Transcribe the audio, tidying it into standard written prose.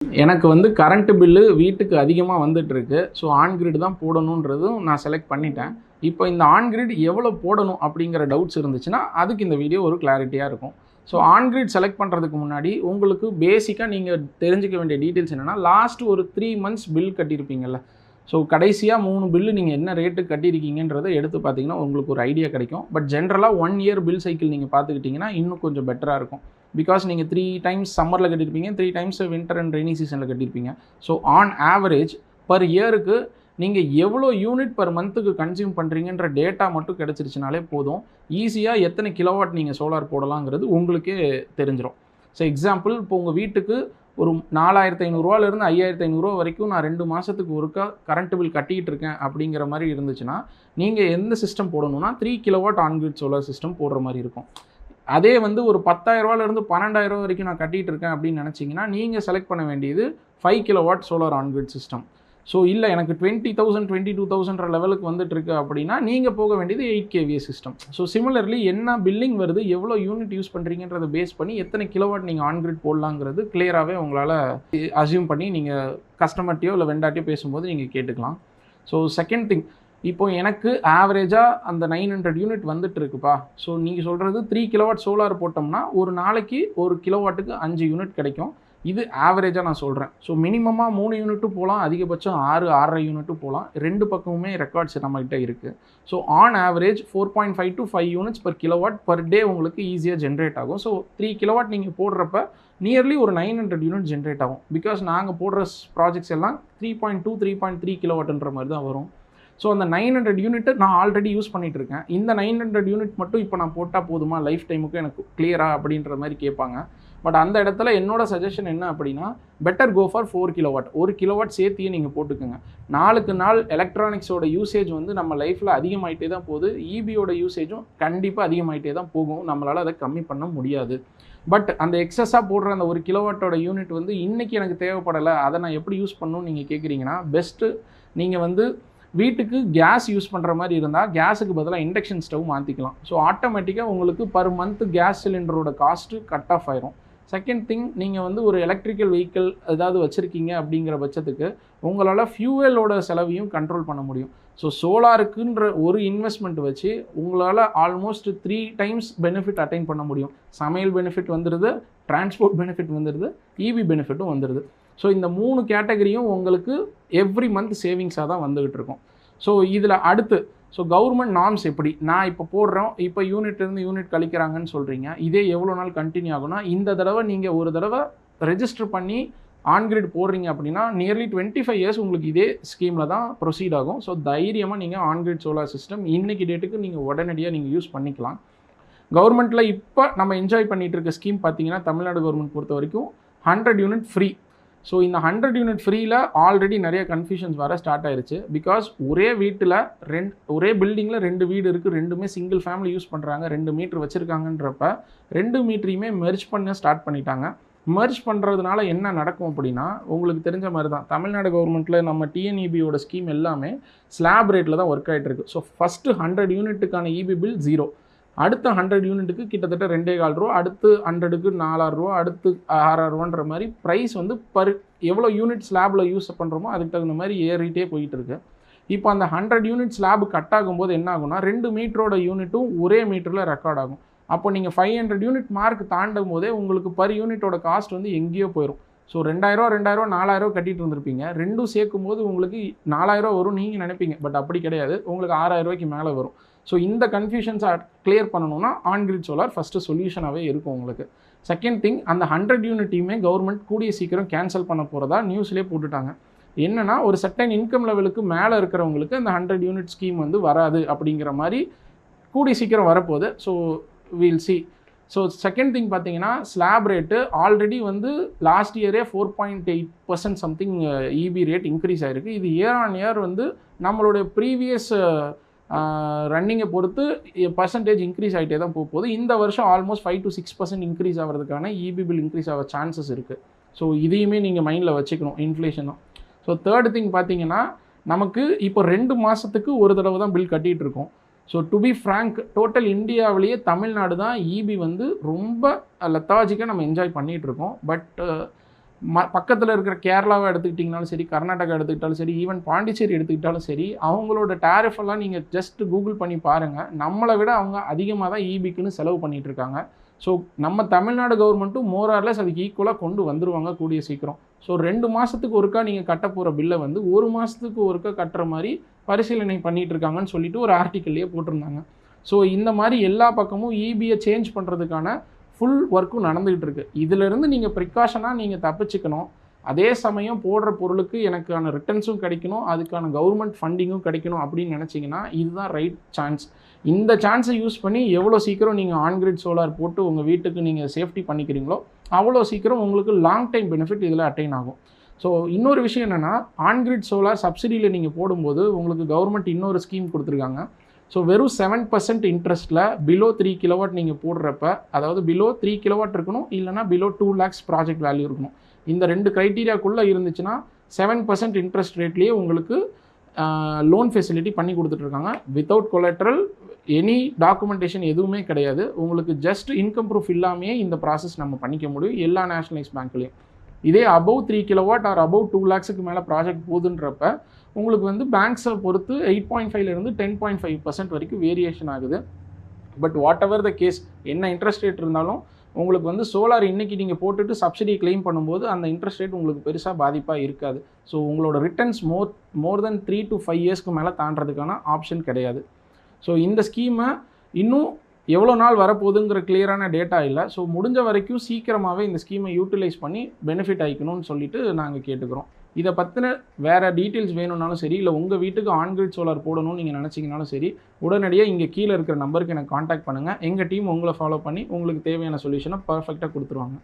எனக்கு வந்து current bill வீட்டுக்கு அதிகமாக வந்துட்டுருக்கு. ஸோ ஆன் கிரிட் தான் போடணுன்றதும் நான் செலக்ட் பண்ணிட்டேன். இப்போ இந்த ஆன் கிரிட் எவ்வளோ போடணும் அப்படிங்கிற டவுட்ஸ் இருந்துச்சுன்னா, அதுக்கு இந்த வீடியோ ஒரு கிளாரிட்டியாக இருக்கும். ஸோ ஆன் கிரிட் செலக்ட் பண்ணுறதுக்கு முன்னாடி உங்களுக்கு பேசிக்காக நீங்கள் தெரிஞ்சுக்க வேண்டிய டீட்டெயில்ஸ் என்னென்னா, லாஸ்ட் ஒரு 3 மந்த்ஸ் பில் கட்டியிருப்பீங்கள்ல. ஸோ கடைசியாக 3 பில்லு நீங்கள் என்ன ரேட்டுக்கு கட்டியிருக்கீங்கன்றதை எடுத்து பார்த்தீங்கன்னா உங்களுக்கு ஒரு ஐடியா கிடைக்கும். பட் ஜென்ரலாக 1 இயர் பில் சைக்கிள் நீங்கள் பார்த்துக்கிட்டிங்கன்னா இன்னும் கொஞ்சம் பெட்டராக இருக்கும். பிகாஸ் நீங்கள் 3 டைம்ஸ் சம்மரில் கட்டியிருப்பீங்க, 3 டைம்ஸ் வின்டர் அண்ட் ரெய்னி சீசனில் கட்டியிருப்பீங்க. ஸோ ஆன் ஆவரேஜ் பர் இயருக்கு நீங்கள் எவ்வளோ யூனிட் பர் மந்த்துக்கு கன்சியூம் பண்ணுறீங்கன்ற டேட்டா மட்டும் கிடச்சிருச்சுனாலே போதும். ஈஸியாக எத்தனை கிலோவாட் நீங்கள் சோலார் போடலாங்கிறது உங்களுக்கே தெரிஞ்சிடும். ஸோ எக்ஸாம்பிள், இப்போ உங்கள் வீட்டுக்கு ஒரு 4500 5500 வரைக்கும் நான் 2 மாதத்துக்கு ஒருக்கா கரண்ட் பில் கட்டிகிட்டு இருக்கேன் அப்படிங்கிற மாதிரி இருந்துச்சுன்னா, நீங்கள் எந்த சிஸ்டம் போடணும்னா 3 kilowatt on grid solar system போடுற மாதிரி இருக்கும். அதே வந்து ஒரு 10,000 12,000 வரைக்கும் நான் கட்டிகிட்டு இருக்கேன் அப்படின்னு நினச்சிங்கன்னா, நீங்கள் செலக்ட் பண்ண வேண்டியது 5 kilowatt solar on grid system. So இல்லை எனக்கு 20,000 22,000 லெவலுக்கு வந்துட்டுருக்கு அப்படின்னா நீங்கள் போக வேண்டியது 8 kVA சிஸ்டம். ஸோ சிமிலர்லி என்ன பில்லிங் வருது, எவ்வளோ யூனிட் யூஸ் பண்ணுறீங்கன்றதை பேஸ் பண்ணி எத்தனை கிலோவாட் நீங்கள் ஆன் கிரிட் போடலாங்கிறது கிளியராகவே உங்களால் அசியூம் பண்ணி நீங்கள் கஸ்டமர்ட்டையோ இல்லை வெண்டாட்டையோ பேசும்போது நீங்கள் கேட்டுக்கலாம். ஸோ செகண்ட் திங், இப்போ எனக்கு ஆவரேஜாக அந்த 900 யூனிட் வந்துட்டு இருக்குப்பா. ஸோ நீங்கள் சொல்கிறது 3 கிலோவாட் சோலார் போட்டோம்னா ஒரு நாளைக்கு 1 கிலோவாட்டுக்கு 5 யூனிட் கிடைக்கும். இது ஆவரேஜாக நான் சொல்கிறேன். ஸோ மினிமமாக 3 யூனிட்டும் போகலாம், அதிகபட்சம் 6-6.5 யூனிட்டும் போகலாம். 2 பக்கமுமே ரெக்கார்ட்ஸ் நம்மகிட்ட இருக்குது. So on average 4.5 to 5 units per kilowatt per day உங்களுக்கு ஈஸியாக ஜென்ரேட் ஆகும். ஸோ 3 கிலோவாட் நீங்கள் போடுறப்ப நியர்லி ஒரு 900 யூனிட் ஜென்ரேட் ஆகும். பிகாஸ் நாங்கள் போடுற ப்ராஜெக்ட்ஸ் எல்லாம் 3.2 3.3 கிலோவாட்ன்ற மாதிரி தான் வரும். ஸோ அந்த 900 யூனிட்டு நான் ஆல்ரெடி யூஸ் பண்ணிகிட்டு இருக்கேன். இந்த 900 யூனிட் மட்டும் இப்போ நான் போட்டால் போதுமா லைஃப் டைமுக்கு எனக்கு கிளியரா அப்படின்ற மாதிரி கேட்பாங்க. பட் அந்த இடத்துல என்னோட சஜஷன் என்ன அப்படின்னா, better go for 4 kilowatt. 1 kilowatt சேர்த்தியே நீங்கள் போட்டுக்கோங்க. நாளுக்கு நாள் எலக்ட்ரானிக்ஸோட யூசேஜ் வந்து நம்ம லைஃப்பில் அதிகமாகிட்டே தான் போகுது. இபியோட யூசேஜும் கண்டிப்பாக அதிகமாகிட்டே தான் போகும். நம்மளால் அதை கம்மி பண்ண முடியாது. பட் அந்த எக்ஸஸாக போடுற அந்த 1 கிலோவாட்டோட யூனிட் வந்து இன்றைக்கி எனக்கு தேவைப்படலை, அதை நான் எப்படி யூஸ் பண்ணணும்னு நீங்கள் கேட்குறீங்கன்னா, பெஸ்ட்டு நீங்கள் வந்து வீட்டுக்கு கேஸ் யூஸ் பண்ணுற மாதிரி இருந்தால் கேஸுக்கு பதிலாக இண்டக்ஷன் ஸ்டவ் மாற்றிக்கலாம். ஸோ ஆட்டோமேட்டிக்காக உங்களுக்கு பர் மந்த்து கேஸ் சிலிண்டரோட காஸ்ட்டு கட் ஆஃப் ஆயிரும். செகண்ட் திங், நீங்கள் வந்து ஒரு எலக்ட்ரிக்கல் வெஹிக்கிள் ஏதாவது வச்சுருக்கீங்க அப்படிங்கிற பட்சத்துக்கு உங்களால் ஃபியூவலோட செலவையும் கண்ட்ரோல் பண்ண முடியும். ஸோ சோலாருக்குன்ற ஒரு இன்வெஸ்ட்மெண்ட் வச்சு உங்களால் ஆல்மோஸ்ட் 3 டைம்ஸ் பெனிஃபிட் அட்டைன் பண்ண முடியும். சமையல் பெனிஃபிட் வந்துடுது, டிரான்ஸ்போர்ட் பெனிஃபிட் வந்துடுது, இபி பெனிஃபிட்டும் வந்துடுது. ஸோ இந்த 3 கேட்டகரியும் உங்களுக்கு எவ்ரி மந்த் சேவிங்ஸாக தான் வந்துகிட்டு இருக்கும். ஸோ இதில் அடுத்து, ஸோ கவர்மெண்ட் நார்ம்ஸ் எப்படி, நான் இப்போ போடுறோம், இப்போ யூனிட்லேருந்து யூனிட் கழிக்கிறாங்கன்னு சொல்கிறீங்க, இதே எவ்வளோ நாள் கண்டினியூ ஆகும்னா, இந்த தடவை நீங்கள் ஒரு தடவை ரெஜிஸ்டர் பண்ணி ஆன்கிரிட் போடுறீங்க அப்படின்னா நியர்லி 25 இயர்ஸ் உங்களுக்கு இதே ஸ்கீமில் தான் ப்ரொசீட் ஆகும். ஸோ தைரியமாக நீங்கள் ஆன்கிரிட் சோலார் சிஸ்டம் இன்றைக்கி டேட்டுக்கு நீங்கள் உடனடியாக நீங்கள் யூஸ் பண்ணிக்கலாம். கவர்மெண்ட்டில் இப்போ நம்ம என்ஜாய் பண்ணிகிட்டு இருக்க ஸ்கீம் பார்த்தீங்கன்னா, தமிழ்நாடு கவர்மெண்ட் பொறுத்த வரைக்கும் 100 யூனிட் ஃப்ரீ. ஸோ இந்த 100 யூனிட் ஃப்ரீயில் ஆல்ரெடி நிறைய கன்ஃபியூஷன்ஸ் வர ஸ்டார்ட் ஆயிடுச்சு. பிகாஸ் ஒரே வீட்டில் ஒரே பில்டிங்கில் 2 வீடு இருக்குது, 2மே சிங்கிள் ஃபேமிலி யூஸ் பண்ணுறாங்க, 2 மீட்ரு வச்சுருக்காங்கன்றப்ப 2 மீட்டரையுமே மெர்ஜ் பண்ண ஸ்டார்ட் பண்ணிட்டாங்க. மெர்ஜ் பண்ணுறதுனால என்ன நடக்கும் அப்படின்னா, உங்களுக்கு தெரிஞ்ச மாதிரி தான் தமிழ்நாடு கவர்மெண்ட்டில் நம்ம டிஎன்இபியோட ஸ்கீம் எல்லாமே ஸ்லாப் ரேட்டில் தான் ஒர்க் ஆகிட்டு இருக்குது. ஸோ ஃபஸ்ட்டு 100 யூனிட்டுக்கான இபி பில் 0, அடுத்த 100 யூனிட்டுக்கு கிட்டத்தட்ட 2.25 ரூபா, அடுத்து 100க்கு 4,000 ரூபா, அடுத்து 6,000 ரூபான்ற மாதிரி ப்ரைஸ் வந்து எவ்வளோ யூனிட் ஸ்லாபில் யூஸ் பண்ணுறோமோ அதுக்கு தகுந்த மாதிரி ஏறிட்டே போயிட்டு இருக்கு. இப்போ அந்த 100 யூனிட் ஸ்லாப் கட் ஆகும்போது என்ன ஆகும்னா, 2 மீட்டரோட யூனிட்டும் ஒரே மீட்டரில் ரெக்கார்ட் ஆகும். அப்போ நீங்கள் 500 யூனிட் மார்க் தாண்டும் போதே உங்களுக்கு பர் யூனிட்டோட காஸ்ட் வந்து எங்கேயோ போயிடும். ஸோ 2,000 4,000 கட்டிகிட்டு இருந்திருப்பீங்க, ரெண்டும் சேர்க்கும் போது உங்களுக்கு 4,000 வரும் நீங்கள் நினைப்பீங்க. பட் அப்படி கிடையாது, உங்களுக்கு 6,000 ரூபாய்க்கு மேலே வரும். ஸோ இந்த கன்ஃபியூஷன்ஸை கிளியர் பண்ணணும்னா ஆன்கிரிட் சோலார் ஃபஸ்ட்டு சொல்யூஷனாகவே இருக்கும் உங்களுக்கு. செகண்ட் திங், அந்த 100 யூனிட்டையுமே கவர்மெண்ட் கூடிய சீக்கிரம் கேன்சல் பண்ண போகிறதா நியூஸ்லேயே போட்டுட்டாங்க. என்னென்னா, ஒரு சர்டன் இன்கம் லெவலுக்கு மேலே இருக்கிறவங்களுக்கு அந்த 100 யூனிட் ஸ்கீம் வந்து வராது அப்படிங்கிற மாதிரி கூடிய சீக்கிரம் வரப்போகுது. So we'll see. So second thing பார்த்தீங்கன்னா, ஸ்லாப் ரேட்டு ஆல்ரெடி வந்து லாஸ்ட் இயரே 4.8% சம்திங் இபி ரேட் இன்க்ரீஸ் ஆகிருக்கு. இது இயர் ஆன் இயர் வந்து நம்மளுடைய ப்ரீவியஸ் ரன்னிங்கை பொறுத்து பர்சன்டேஜ் இன்க்ரீஸ் ஆகிட்டே தான் போகுது. இந்த வருஷம் ஆல்மோஸ்ட் 5 to 6% இன்க்ரீஸ் ஆகிறதுக்கான இபி பில் இன்க்ரீஸ் ஆக சான்சஸ் இருக்குது. ஸோ இதையுமே நீங்கள் மைண்டில் வச்சுக்கணும், இன்ஃப்ளேஷனும். ஸோ தேர்ட் திங் பார்த்தீங்கன்னா, நமக்கு இப்போ 2 மாதத்துக்கு ஒரு தடவை தான் பில் கட்டிகிட்டு இருக்கோம். So to be frank, total இந்தியாவிலேயே தமிழ்நாடு தான் இபி வந்து ரொம்ப லெத்தாஜிக்காக நம்ம என்ஜாய் பண்ணிகிட்ருக்கோம். பட் பக்கத்தில் இருக்கிற கேரளாவை எடுத்துக்கிட்டிங்கனாலும் சரி, கர்நாடகா எடுத்துக்கிட்டாலும் சரி, ஈவன் பாண்டிச்சேரி எடுத்துக்கிட்டாலும் சரி, அவங்களோட டேரிஃப் எல்லாம் நீங்கள் ஜஸ்ட் கூகுள் பண்ணி பாருங்கள். நம்மளை விட அவங்க அதிகமாக தான் ஈபிக்குன்னு செலவு பண்ணிகிட்டு இருக்காங்க. ஸோ நம்ம தமிழ்நாடு கவர்மெண்ட்டும் மோரார்லெஸ் அதுக்கு ஈக்குவலாக கொண்டு வந்துருவாங்க கூடிய சீக்கிரம். ஸோ 2 மாதத்துக்கு ஒருக்கா நீங்கள் கட்ட போகிற பில்லை வந்து 1 மாதத்துக்கு ஒருக்கா கட்டுற மாதிரி பரிசீலனை பண்ணிகிட்டு இருக்காங்கன்னு சொல்லிட்டு ஒரு ஆர்டிக்கல்லையே போட்டிருந்தாங்க. ஸோ இந்த மாதிரி எல்லா பக்கமும் இபியை சேஞ்ச் பண்ணுறதுக்கான ஃபுல் ஒர்க்கும் நடந்துகிட்டு இருக்கு. இதிலிருந்து நீங்கள் ப்ரிகாஷனாக நீங்கள் தப்பிச்சுக்கணும். அதே சமயம் போடுற பொருளுக்கு எனக்கான ரிட்டர்ன்ஸும் கிடைக்கணும், அதுக்கான கவர்மெண்ட் ஃபண்டிங்கும் கிடைக்கணும் அப்படின்னு நினச்சிங்கன்னா இதுதான் ரைட் சான்ஸ். இந்த சான்ஸை யூஸ் பண்ணி எவ்வளோ சீக்கிரம் நீங்கள் ஆன்கிரிட் சோலார் போட்டு உங்கள் வீட்டுக்கு நீங்கள் சேஃப்டி பண்ணிக்கிறீங்களோ அவ்வளோ சீக்கிரம் உங்களுக்கு லாங் டைம் பெனிஃபிட் இதில் அட்டைன் ஆகும். ஸோ இன்னொரு விஷயம் என்னென்னா, ஆன்கிரிட் சோலார் சப்சிடியில் நீங்கள் போடும்போது உங்களுக்கு கவர்மெண்ட் இன்னொரு ஸ்கீம் கொடுத்துருக்காங்க. ஸோ வெறும் 7% இன்ட்ரெஸ்ட்டில் பிலோ 3 கிலோவாட் நீங்கள் போடுறப்ப, அதாவது பிலோ 3 கிலோவாட் இருக்கணும், இல்லைனா பிலோ 2 lakhs ப்ராஜெக்ட் வேல்யூ இருக்கணும். இந்த 2 க்ரைட்டீரியாக்குள்ளே இருந்துச்சுன்னா 7% இன்ட்ரெஸ்ட் ரேட்லேயே உங்களுக்கு லோன் ஃபெசிலிட்டி பண்ணி கொடுத்துட்ருக்காங்க. வித்தவுட் கொலட்ரல், எனி டாக்குமெண்டேஷன் எதுவுமே கிடையாது. உங்களுக்கு ஜஸ்ட் இன்கம் ப்ரூஃப் இல்லாமையே இந்த ப்ராசஸ் நம்ம பண்ணிக்க முடியும் எல்லா நேஷனலைஸ் பேங்க்லேயும். இதே அபவ் 3 கிலோவாட் ஆர் அபவ் 2 lakhsக்கு மேலே ப்ராஜெக்ட் போகுதுன்றப்ப உங்களுக்கு வந்து பேங்க்ஸை பொறுத்து 8.5லேருந்து 10.5% வரைக்கும் வேரியேஷன் ஆகுது. But whatever the case, என்ன இன்ட்ரெஸ்ட் ரேட் இருந்தாலும் உங்களுக்கு வந்து சோலார் இன்றைக்கி நீங்கள் போட்டுட்டு சப்சிடி கிளைம் பண்ணும்போது அந்த இன்ட்ரெஸ்ட் ரேட் உங்களுக்கு பெருசாக பாதிப்பாக இருக்காது. ஸோ உங்களோட ரிட்டர்ன்ஸ் மோர் தென் 3 to 5 இயர்ஸ்க்கு மேலே தாண்டறதுக்கான ஆப்ஷன் கிடையாது. ஸோ இந்த ஸ்கீமை இன்னும் எவ்வளோ நாள் வரப்போகுதுங்கிற கிளியரான டேட்டா இல்லை. ஸோ முடிஞ்ச வரைக்கும் சீக்கிரமாகவே இந்த ஸ்கீமை யூட்டிலைஸ் பண்ணி பெனிஃபிட் ஆகிக்கணும்னு சொல்லிட்டு நாங்கள் கேட்டுக்கிறோம். இதை பற்றின வேறு டீட்டெயில்ஸ் வேணும்னாலும் சரி, இல்லை உங்கள் வீட்டுக்கு ஆன்கிரிட் சோலார் போடணும்னு நீங்கள் நினச்சிங்கனாலும் சரி, உடனடியாக இங்கே கீழே இருக்கிற நம்பருக்கு எனக்கு காண்டாக்ட் பண்ணுங்கள். எங்கள் டீம் உங்களை ஃபாலோ பண்ணி உங்களுக்கு தேவையான சொல்யூஷனை பர்ஃபெக்டாக கொடுத்துருவாங்க.